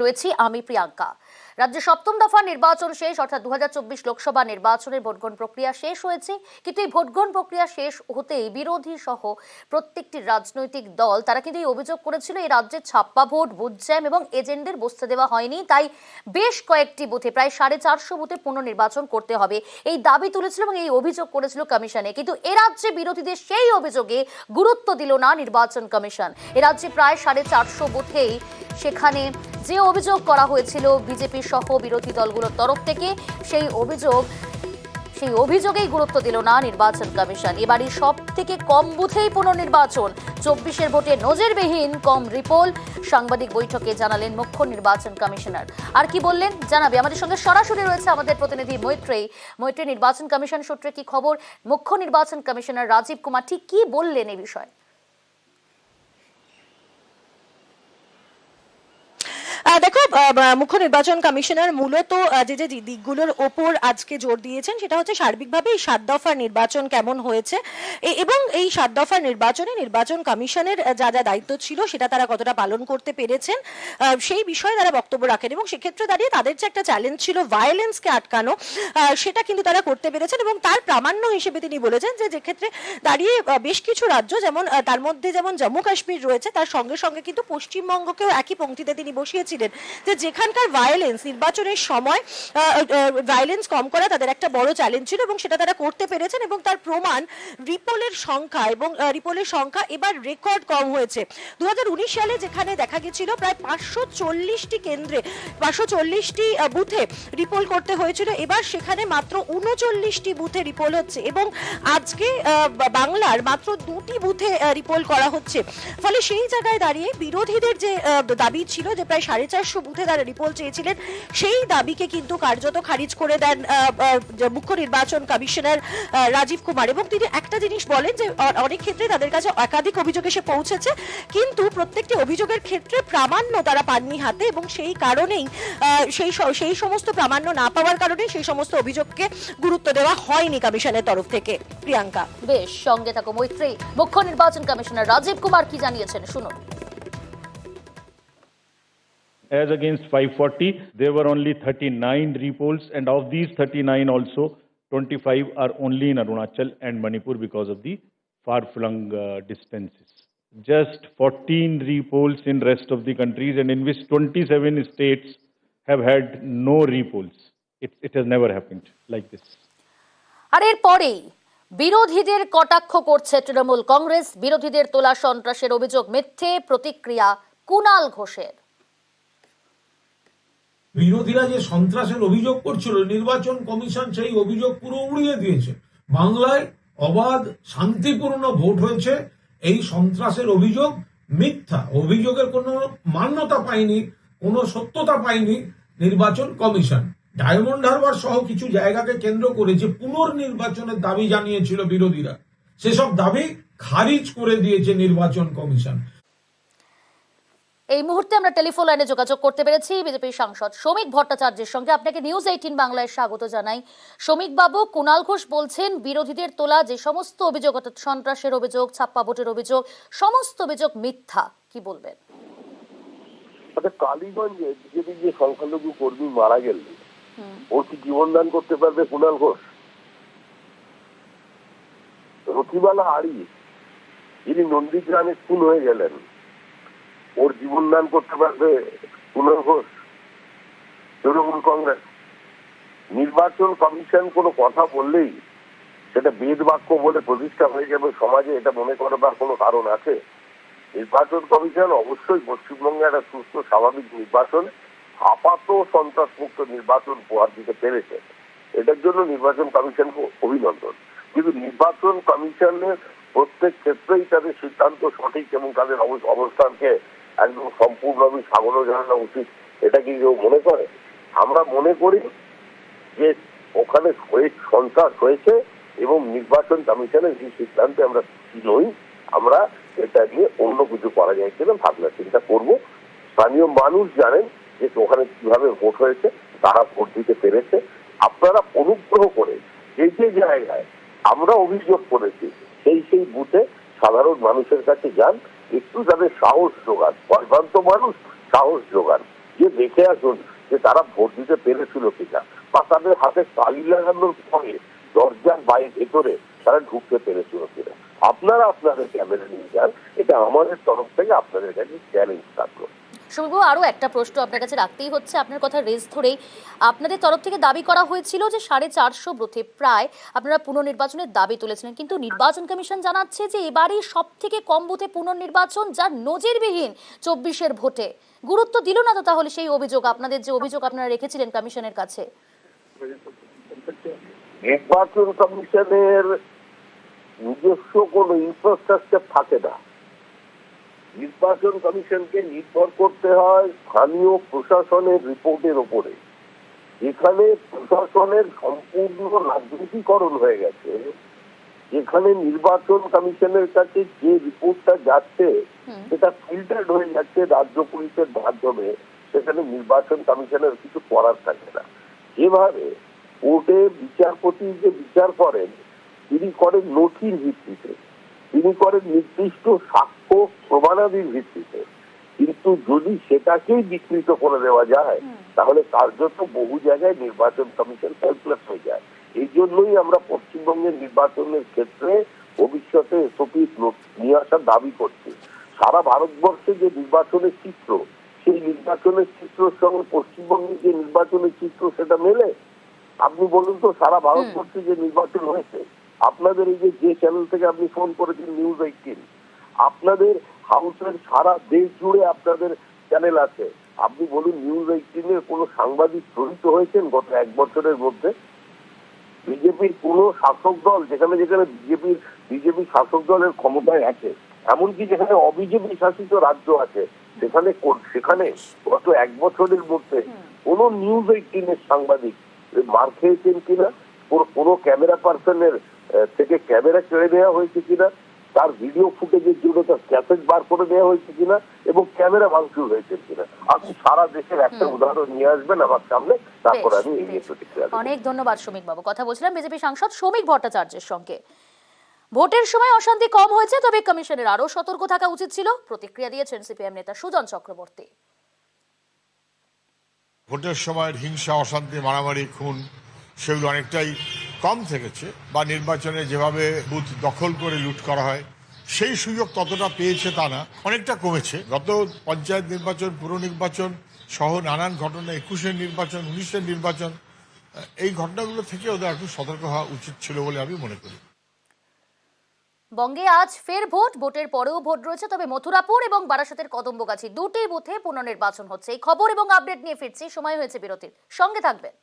রয়েছি আমি প্রিয়াঙ্কা। রাজ্যে সপ্তম দফা নির্বাচন শেষ, অর্থাৎ 2024 লোকসভা নির্বাচনের ভোটগ্রহণ প্রক্রিয়া শেষ হয়েছে। কিন্তু এই ভোটগ্রহণ প্রক্রিয়া শেষ হতেই বিরোধী সহ প্রত্যেকটি রাজনৈতিক দল তারা কিন্তু এই অভিযোগ করেছিল এই রাজ্যে ছাপ্পা ভোট, বুথ জ্যাম এবং এজেন্টদের বসতে দেওয়া হয়নি, তাই বেশ কয়েকটি বুথে প্রায় 450 বুথে পুনর্নির্বাচন করতে হবে এই দাবি তুলেছিল এবং এই অভিযোগ করেছিল কমিশনে। কিন্তু এ রাজ্যে বিরোধীদের সেই অভিযোগে গুরুত্ব দিল না নির্বাচন কমিশন। এ রাজ্যে প্রায় 450 বুথেই সেখানে যে অভিযোগ করা হয়েছিল বিজেপি সহ বিরোধী দলগুলোর তরফ থেকে, সেই অভিযোগেই গুরুত্ব দিল না নির্বাচন কমিশন। এবারই সব থেকে কম বুথেই পুনর্নির্বাচন, 24-এর ভোটে নজিরবিহীন কম রিপোল, সাংবাদিক বৈঠকে জানালেন মুখ্য নির্বাচন কমিশনার। আর কি বললেন জানাবে, আমাদের সঙ্গে সরাসরি রয়েছে আমাদের প্রতিনিধি মৈত্রেয়ী। নির্বাচন কমিশন সূত্রে কি খবর? মুখ্য নির্বাচন কমিশনার রাজীব কুমার ঠিক কি বললেন এই বিষয়ে? দেখো, মুখ্য নির্বাচন কমিশনার মূলত যে যে দিকগুলোর ওপর আজকে জোর দিয়েছেন সেটা হচ্ছে সার্বিকভাবে এই 7 দফার নির্বাচন কেমন হয়েছে এবং এই 7 দফার নির্বাচনে নির্বাচন কমিশনের যা যা দায়িত্ব ছিল সেটা তারা কতটা পালন করতে পেরেছেন সেই বিষয়ে তারা বক্তব্য রাখেন। এবং সেক্ষেত্রে দাঁড়িয়ে তাদের যে একটা চ্যালেঞ্জ ছিল ভায়োলেন্সকে আটকানো, সেটা কিন্তু তারা করতে পেরেছেন। এবং তার প্রামাণ্য হিসেবে তিনি বলেছেন যে ক্ষেত্রে দাঁড়িয়ে বেশ কিছু রাজ্য, যেমন তার মধ্যে যেমন জম্মু কাশ্মীর রয়েছে, তার সঙ্গে সঙ্গে কিন্তু পশ্চিমবঙ্গকেও একই পংক্তিতে তিনি বসিয়েছিলেন যে যেখানকার ভায়োলেন্স নির্বাচনের সময় ভায়োলেন্স কম করা তাদের একটা বড় চ্যালেঞ্জ ছিল এবং সেটা তারা করতে পেরেছেন। এবং তার প্রমাণ রিপোলের সংখ্যা, এবং রিপোলের সংখ্যা এবার রেকর্ড কম হয়েছে। 2019 সালে যেখানে দেখা গেছিল প্রায় 540টি কেন্দ্রে 540টি বুথে রিপোল করতে হয়েছিল, এবার সেখানে মাত্র 39টি বুথে রিপোল হচ্ছে। এবং আজকে বাংলার মাত্র 2টি বুথে রিপোল করা হচ্ছে। ফলে সেই জায়গায় দাঁড়িয়ে বিরোধীদের যে দাবি ছিল যে প্রায় 450 বুথে তারা রিপোল চেয়েছিলেন, সেই দাবিকে কিন্তু কার্যত খারিজ করে দেন মুখ্য নির্বাচন কমিশনার রাজীব কুমার। এবং তিনি একটা জিনিস বলেন যে অনেক ক্ষেত্রে তাদের কাছে একাধিক অভিযোগ এসে পৌঁছেছে, কিন্তু প্রত্যেকটি অভিযোগের ক্ষেত্রে প্রামাণ্য তারা পাননি হাতে, এবং সেই কারণেই সেই সমস্ত প্রামাণ্য না পাওয়ার কারণে সেই সমস্ত অভিযোগকে গুরুত্ব দেওয়া হয়নি কমিশনের তরফ থেকে। প্রিয়াঙ্কা, বেশ, সঙ্গে থাকো মৈত্রেয়ী। মুখ্য নির্বাচন কমিশনার রাজীব কুমার কি জানিয়েছেন শুনুন। As against 540, there were only 39 repolls, and of these 39 also, 25 are only in Arunachal and Manipur because of the far-flung distances. Just 14 repolls in rest of the countries, and in which 27 states have had no repolls. It has never happened like this. আর এরপরেই বিরোধীদের কটাক্ষ করছে তৃণমূল কংগ্রেস। বিরোধীদের তোলা সন্ত্রাসের অভিযোগ মিথ্যে, প্রতিক্রিয়া কুণাল ঘোষের। বিরোধীরা যে সন্ত্রাসের অভিযোগ করছিল, নির্বাচন কমিশন সেই অভিযোগ পুরো উড়িয়ে দিয়েছে। বাংলায় অবাধ শান্তিপূর্ণ ভোট হয়েছে, এই সন্ত্রাসের অভিযোগ মিথ্যা। অভিযোগের কোনো মান্যতা পায়নি, কোনো সত্যতা পায়নি নির্বাচন কমিশন। ডায়মন্ড হারবার সহ কিছু জায়গাকে কেন্দ্র করে যে পুনর্নির্বাচনের দাবি জানিয়েছিল বিরোধীরা, সেসব দাবি খারিজ করে দিয়েছে নির্বাচন কমিশন। এই মুহূর্তে আমরা টেলিফোন লাইনে যোগাযোগ করতে পেরেছি বিজেপির সাংসদ শ্রমিক ভট্টাচার্যের সঙ্গে। আপনাকে নিউজ 18 বাংলায় স্বাগত জানাই। শ্রমিক বাবু, কুণাল ঘোষ বলছেন বিরোধীদের তোলা যে সমস্ত অভিযোগ, অর্থাৎ সন্ত্রাসের অভিযোগ, ছাপ্পা ভোটের অভিযোগ, সমস্ত অভিযোগ মিথ্যা, কি বলবেন? কালীগঞ্জে বিজেপি যে সংখ্যালঘু কর্মী মারা গেল, ওর কি জীবনদান করতে পারবে কুণাল ঘোষ? রথিবালা আড়ি, যিনি নন্দীগ্রামে খুন হয়ে গেলেন, ওর জীবনদান করতে পারবে কুণাল ঘোষ? তৃণমূল কংগ্রেস নির্বাচন কমিশন কোনো কথা বললেই সেটা বেদ বাক্য বলে প্রতিষ্ঠা হয়ে যাবে সমাজে, এটা মনে করবার কোনো কারণ আছে? নির্বাচন কমিশন অবশ্যই পশ্চিমবঙ্গে একটা সুস্থ স্বাভাবিক নির্বাচন, আপাত সন্ত্রাসমুক্ত নির্বাচন উপহার দিতে পেরেছে। এটার জন্য নির্বাচন কমিশনকে অভিনন্দন। কিন্তু নির্বাচন কমিশনের প্রত্যেক ক্ষেত্রেই তাদের সিদ্ধান্ত সঠিক এবং তাদের অবস্থানকে একদম সম্পূর্ণভাবে স্বাগত জানানো উচিত, এটা কি কেউ মনে করে? আমরা মনে করি যে ওখানে সন্ত্রাস হয়েছে এবং নির্বাচন কমিশনের যে সিদ্ধান্তে আমরা নই, আমরা এটা নিয়ে অন্য কিছু করা যায় কিনা ভাবনা চিন্তা করবো। স্থানীয় মানুষ জানেন যে ওখানে কিভাবে ভোট হয়েছে, তারা ভোট দিতে পেরেছে। আপনারা অনুগ্রহ করে এই যে জায়গায় আমরা অভিযোগ করেছি সেই বুথে সাধারণ মানুষের কাছে যান, একটু তাদের সাহস যোগান, পরভ্রান্ত মানুষ সাহস যোগান যে দেখে আসুন যে তারা ভোট দিতে পেরেছিল কিনা, বা তাদের হাতে তালি লাগানোর পরে দরজার বাইরে ভেতরে তারা ঢুকতে পেরেছিল কিনা। আপনারা আপনাদের ক্যামেরা নিয়ে যান, এটা আমাদের তরফ থেকে আপনাদের কাছে চ্যালেঞ্জ থাকলো। সমীরবাবু, আরো একটা প্রশ্ন আপনার কাছে রাখতেই হচ্ছে, আপনার কথা রেস ধরেই আপনাদের তরফ থেকে দাবি করা হয়েছিল যে 450 বুথে প্রায় আপনারা পুনর্নির্বাচনের দাবি তুলেছিলেন, কিন্তু নির্বাচন কমিশন জানাচ্ছে যে এবারই সব থেকে কম বুথে পুনর্নির্বাচন, যা নজিরবিহীন 24-এর ভোটে। গুরুত্ব দিল না তো তাহলে সেই অভিযোগ, আপনাদের যে অভিযোগ আপনারা রেখেছিলেন কমিশনের কাছে? নির্বাচন কমিশনের নিজস্ব কোনো ইনফ্রাস্ট্রাকচার থাকে না। নির্বাচন কমিশনকে নির্ভর করতে হয় স্থানীয় প্রশাসনের রিপোর্টের উপরে। যেখানে প্রশাসনের সম্পূর্ণ রাজনীতিকরণ হয়ে গেছে, যেখানে নির্বাচন কমিশনের কাছে যে রিপোর্টটা যাচ্ছে সেটা ফিল্টার্ড হয়ে যাচ্ছে রাজ্য পুলিশের মাধ্যমে, সেখানে নির্বাচন কমিশনের কিছু করার থাকে না। যেভাবে কোর্টে বিচারপতি যে বিচার করেন, তিনি করেন নথির ভিত্তিতে, তিনি করেন নির্দিষ্ট সাক্ষ্য প্রমাণাদির ভিত্তিতে, কিন্তু যদি সেটাকেই বিকৃত করে দেওয়া যায় তাহলে কার্যত বহু জায়গায় নির্বাচন কমিশন হেল্পলেস হয়ে যায়। এই জন্যই আমরা পশ্চিমবঙ্গের নির্বাচনের ক্ষেত্রে ভবিষ্যতে এসওপি নিয়ে আসার দাবি করছি। সারা ভারতবর্ষে যে নির্বাচনের চিত্র, সেই নির্বাচনের চিত্রের সঙ্গে পশ্চিমবঙ্গের যে নির্বাচনের চিত্র সেটা মেলে? আপনি বলুন তো, সারা ভারতবর্ষে যে নির্বাচন হয়েছে, আপনাদের এই যে চ্যানেল থেকে আপনি ফোন করেছেন নিউজ 18, আপনাদের হাউসের সারা দেশ জুড়ে আপনাদের চ্যানেল আছে, আপনি বলুন নিউজ 18-এর কোনো সাংবাদিক জড়িত হয়েছেন গত 1 বছরের মধ্যে? বিজেপির কোনো শাসক দল, যেখানে যেখানে বিজেপি শাসক দলের ক্ষমতায় আছে, এমনকি যেখানে অবিজেপি শাসিত রাজ্য আছে, সেখানে গত 1 বছরের মধ্যে কোনো নিউজ 18-এর সাংবাদিক মার খেয়েছেন কিনা, কোনো ক্যামেরা পার্সনের থেকে ক্যামেরা কেড়ে নেওয়া হয়েছে কিনা, তার ভিডিও ফুটেজের জন্য তার ক্যাসেট বার করে দেওয়া হয়েছে কিনা, এবং ক্যামেরা ভাঙচুর হয়েছে কিনা, আপনি সারা দেশের একটা উদাহরণ নিয়ে আসবেন আমার সামনে, তারপর আমি এই নিয়ে প্রতিক্রিয়া দেব। অনেক ধন্যবাদ সমীক বাবু। কথা বলছিলাম বিজেপি সাংসদ সমীক ভট্টাচার্যের সঙ্গে। ভোটের সময় অশান্তি কম হয়েছে, তবে কমিশনের আরো সতর্ক থাকা উচিত ছিল, প্রতিক্রিয়া দিয়েছেন সিপিএম নেতা সুজন চক্রবর্তী। ভোটের সময়ের হিংসা, অশান্তি, মারামারি, খুন সেগুলো অনেকটাই কম থেকেছে, বা নির্বাচনে যেভাবে বুথ দখল করে লুট করা হয় সেই সুযোগ ততটা পেয়েছে তা না, অনেকটা কমেছে। গত পঞ্চায়েত নির্বাচন, পুর নির্বাচন সহ নানান ঘটনা, 21-এর নির্বাচন, 19-এর নির্বাচন, এই ঘটনাগুলো থেকে ওদের একটু সতর্ক হওয়া উচিত ছিল বলে আমি মনে করি। বঙ্গে আজ ফের ভোটের পরেও ভোট রয়েছে, তবে মথুরাপুর এবং বারাসাতের কদম্বগাছি দুটি বুথে পুনর্নির্বাচন হচ্ছে। এই খবর এবং আপডেট নিয়ে ফিরছি, সময় হয়েছে বিরতির, সঙ্গে থাকবেন।